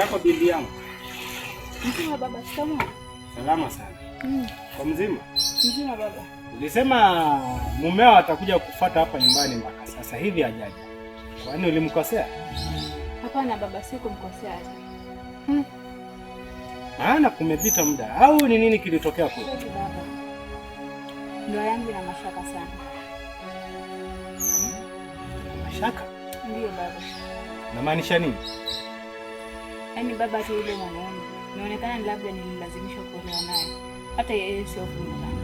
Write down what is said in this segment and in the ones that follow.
yako bibi yangu? Mzima baba, shikamoo. Salama sana. Kwa mzima? Mzima baba. Ulisema mumeo atakuja kufuata hapa nyumbani mpaka sasa hivi hajaja. Kwani ulimkosea? Hapana baba, sikumkosea hata. Maana kumepita muda au ni nini kilitokea kule? Baba, ndoa yangu ina mashaka sana. Mashaka? Ndiyo baba. Namaanisha nini? Yaani baba, hata yule mwanaume inaonekana labda nililazimishwa kuolewa naye. Hata yeye sio fulani.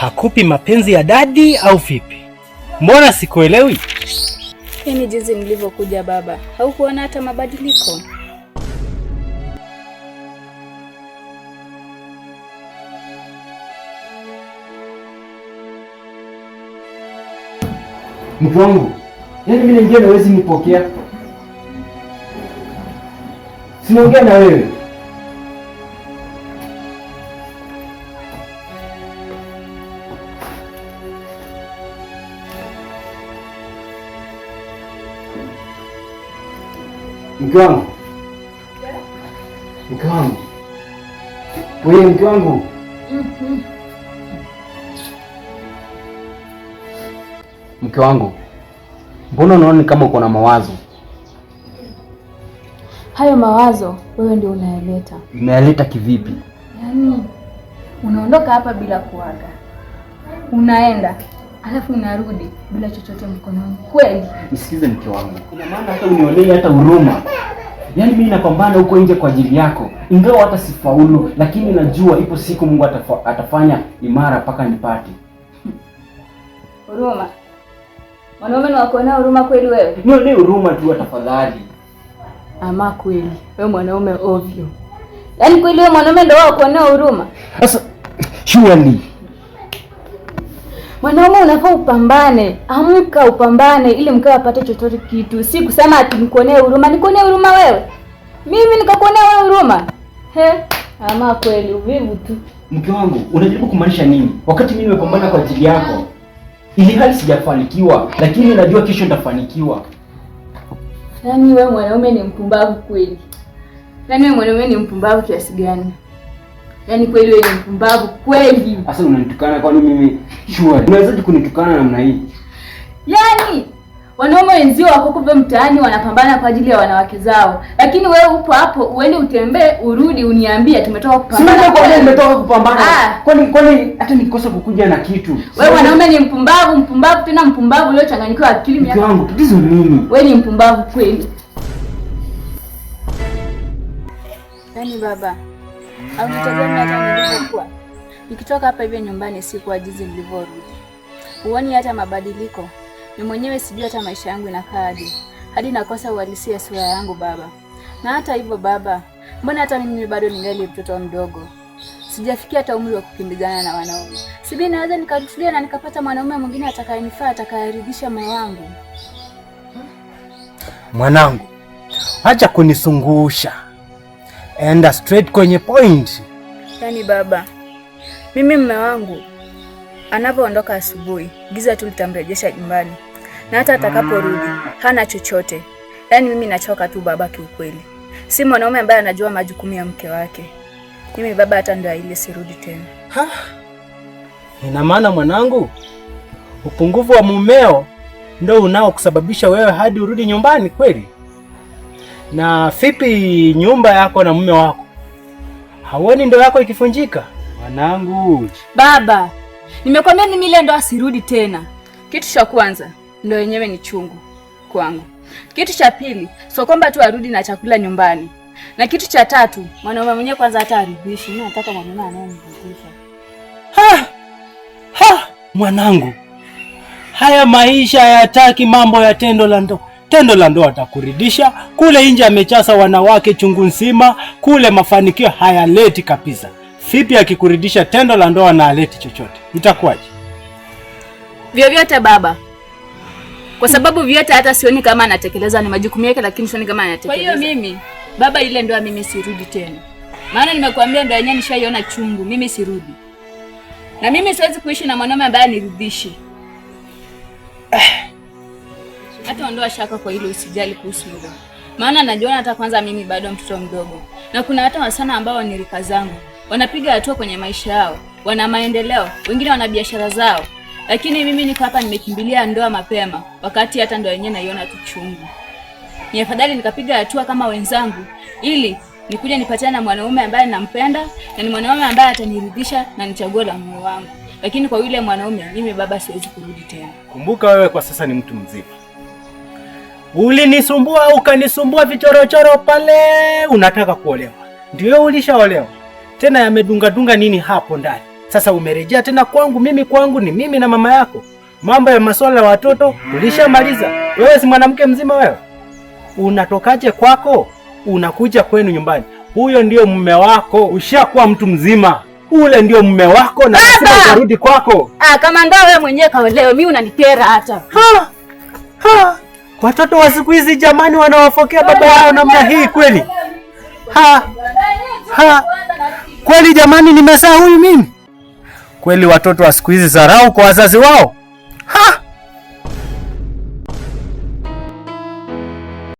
Hakupi mapenzi ya dadi au vipi? Mbona sikuelewi? Yaani jinsi nilivyokuja baba, haukuona hata mabadiliko? Mke wangu, yaani mimi naingia na wewe nipokea. Sinaongea na wewe. Mke wangu. Mke wangu. Wewe mke wangu. Mke wangu. Mbona unaona kama uko na mawazo? Hayo mawazo wewe ndio unayaleta. Unayaleta kivipi? Yaani unaondoka hapa bila kuaga. Unaenda, alafu unarudi bila chochote mkononi. Kweli? Nisikize mke wangu. Ina maana hata unionee hata huruma. Yaani mimi napambana huko nje kwa ajili yako. Ingawa hata sifaulu, lakini najua ipo siku Mungu atafanya imara mpaka nipate. Huruma? Wanaume ni wako na huruma kweli wewe? Nionee huruma tu tafadhali. Ama kweli wewe mwanaume ovyo. Yaani kweli wewe mwanaume ndio wako na huruma? Sasa surely mwanaume unafaa upambane. Amka upambane ili mkao apate chochote kitu. Si kusema ati nikuonee huruma. Nikuonee huruma wewe? Mimi nikakuonea wewe huruma? Ama kweli uvivu tu. Mke wangu, unajaribu kumaanisha nini? Wakati mimi nimepambana kwa ajili yako. Ili hali sijafanikiwa, lakini najua kesho nitafanikiwa. Yaani wewe mwanaume ni mpumbavu kweli. Yaani wewe mwanaume ni mpumbavu kiasi gani? Yaani kweli wewe ni mpumbavu kweli. Sasa unanitukana kwani mimi sure. Unawezaje kunitukana namna hii? Yaani wanaume wenzio wako kuve mtaani wanapambana kwa ajili ya wanawake zao. Lakini wewe upo hapo uende utembee urudi uniambie tumetoka kupambana. Sio kwa nini nimetoka kupambana? Kwani hata nikosa kukuja na kitu. Wewe mwanaume ni mpumbavu tena mpumbavu uliochanganyikiwa akili miaka. Mke wangu, tatizo nini? Wewe ni mpumbavu kweli. Yaani baba, au nitazame hata nilivyokuwa. Nikitoka hapa hivi nyumbani siku ajizi nilivyorudi. Uone hata mabadiliko. Mimi mwenyewe sijui hata maisha yangu inakaaje. Hadi nakosa uhalisia sura yangu baba. Na hata hivyo baba, mbona hata mimi bado ningali mtoto mdogo. Sijafikia hata umri wa kukimbizana na wanaume. Sibi naweza nikatulia na nikapata mwanaume mwingine atakayenifaa, atakayeridhisha moyo wangu. Mwanangu, acha kunisungusha. Enda straight kwenye point. Yaani baba, mimi mume wangu anapoondoka asubuhi, giza tu litamrejesha nyumbani. Na hata atakaporudi, hana chochote. Yaani mimi nachoka tu baba kiukweli. Si mwanaume ambaye anajua majukumu ya mke wake. Mimi baba hata ndio ile sirudi tena. Ina maana mwanangu, upungufu wa mumeo ndio unao kusababisha wewe hadi urudi nyumbani kweli? Na vipi nyumba yako na mume wako? Hauoni ndoa yako ikifunjika? Mwanangu. Baba, nimekwambia mimi ile ndoa sirudi tena. Kitu cha kwanza, ndio yenyewe ni chungu kwangu. Kitu cha pili, sio kwamba tu arudi na chakula nyumbani. Na kitu cha tatu, mwanaume mwenyewe kwanza hata aridhishi. Mimi nataka mwanaume anayeniridhisha. Mwanangu. Haya maisha hayataki mambo ya tendo la ndoa. Tendo la ndoa atakuridhisha, kule nje amechasa wanawake chungu nzima, kule mafanikio hayaleti kabisa. Vipi akikuridhisha tendo la ndoa na aleti chochote? Itakuwaje? Vyovyote baba. Kwa sababu vyote hata sioni kama anatekeleza ni majukumu yake, lakini sioni kama anatekeleza. Kwa hiyo mimi, baba ile ndoa mimi sirudi tena. Maana nimekuambia ndoa yenyewe nishaiona chungu, mimi sirudi. Na mimi siwezi kuishi na mwanaume ambaye anirudhishi. Hata ondoa shaka kwa hilo, usijali kuhusu hilo. maana najiona hata kwanza mimi bado mtoto mdogo, na kuna hata wasichana ambao ni rika zangu wanapiga hatua kwenye maisha yao, wana maendeleo, wengine wana biashara zao, lakini mimi niko hapa nimekimbilia ndoa mapema, wakati hata ndoa yenyewe naiona tu chungu. Ni afadhali nikapiga hatua kama wenzangu, ili nikuje nipatane na mwanaume ambaye nampenda na ni mwanaume ambaye ataniridhisha na ni chaguo la moyo wangu. Lakini kwa yule mwanaume mimi baba siwezi kurudi tena. Kumbuka wewe kwa sasa ni mtu mzima. Ulinisumbua ukanisumbua vichorochoro pale unataka kuolewa. Ndio ulishaolewa. Tena yamedunga nini hapo ndani? Sasa umerejea tena kwangu, kwangu ni mimi na mama yako. Mambo ya masuala ya watoto ulishamaliza. Wewe si mwanamke mzima wewe. Unatokaje kwako? Unakuja kwenu nyumbani. Huyo ndio mume wako, ushakuwa mtu mzima. Ule ndio mume wako na lazima urudi kwako. Kama ndio wewe mwenyewe kaolewa, mimi unanikera hata. Watoto wa siku hizi jamani wanawafokea baba yao namna hii kweli? Kweli jamani nimezaa huyu mimi? Kweli watoto wa siku hizi dharau kwa wazazi wao?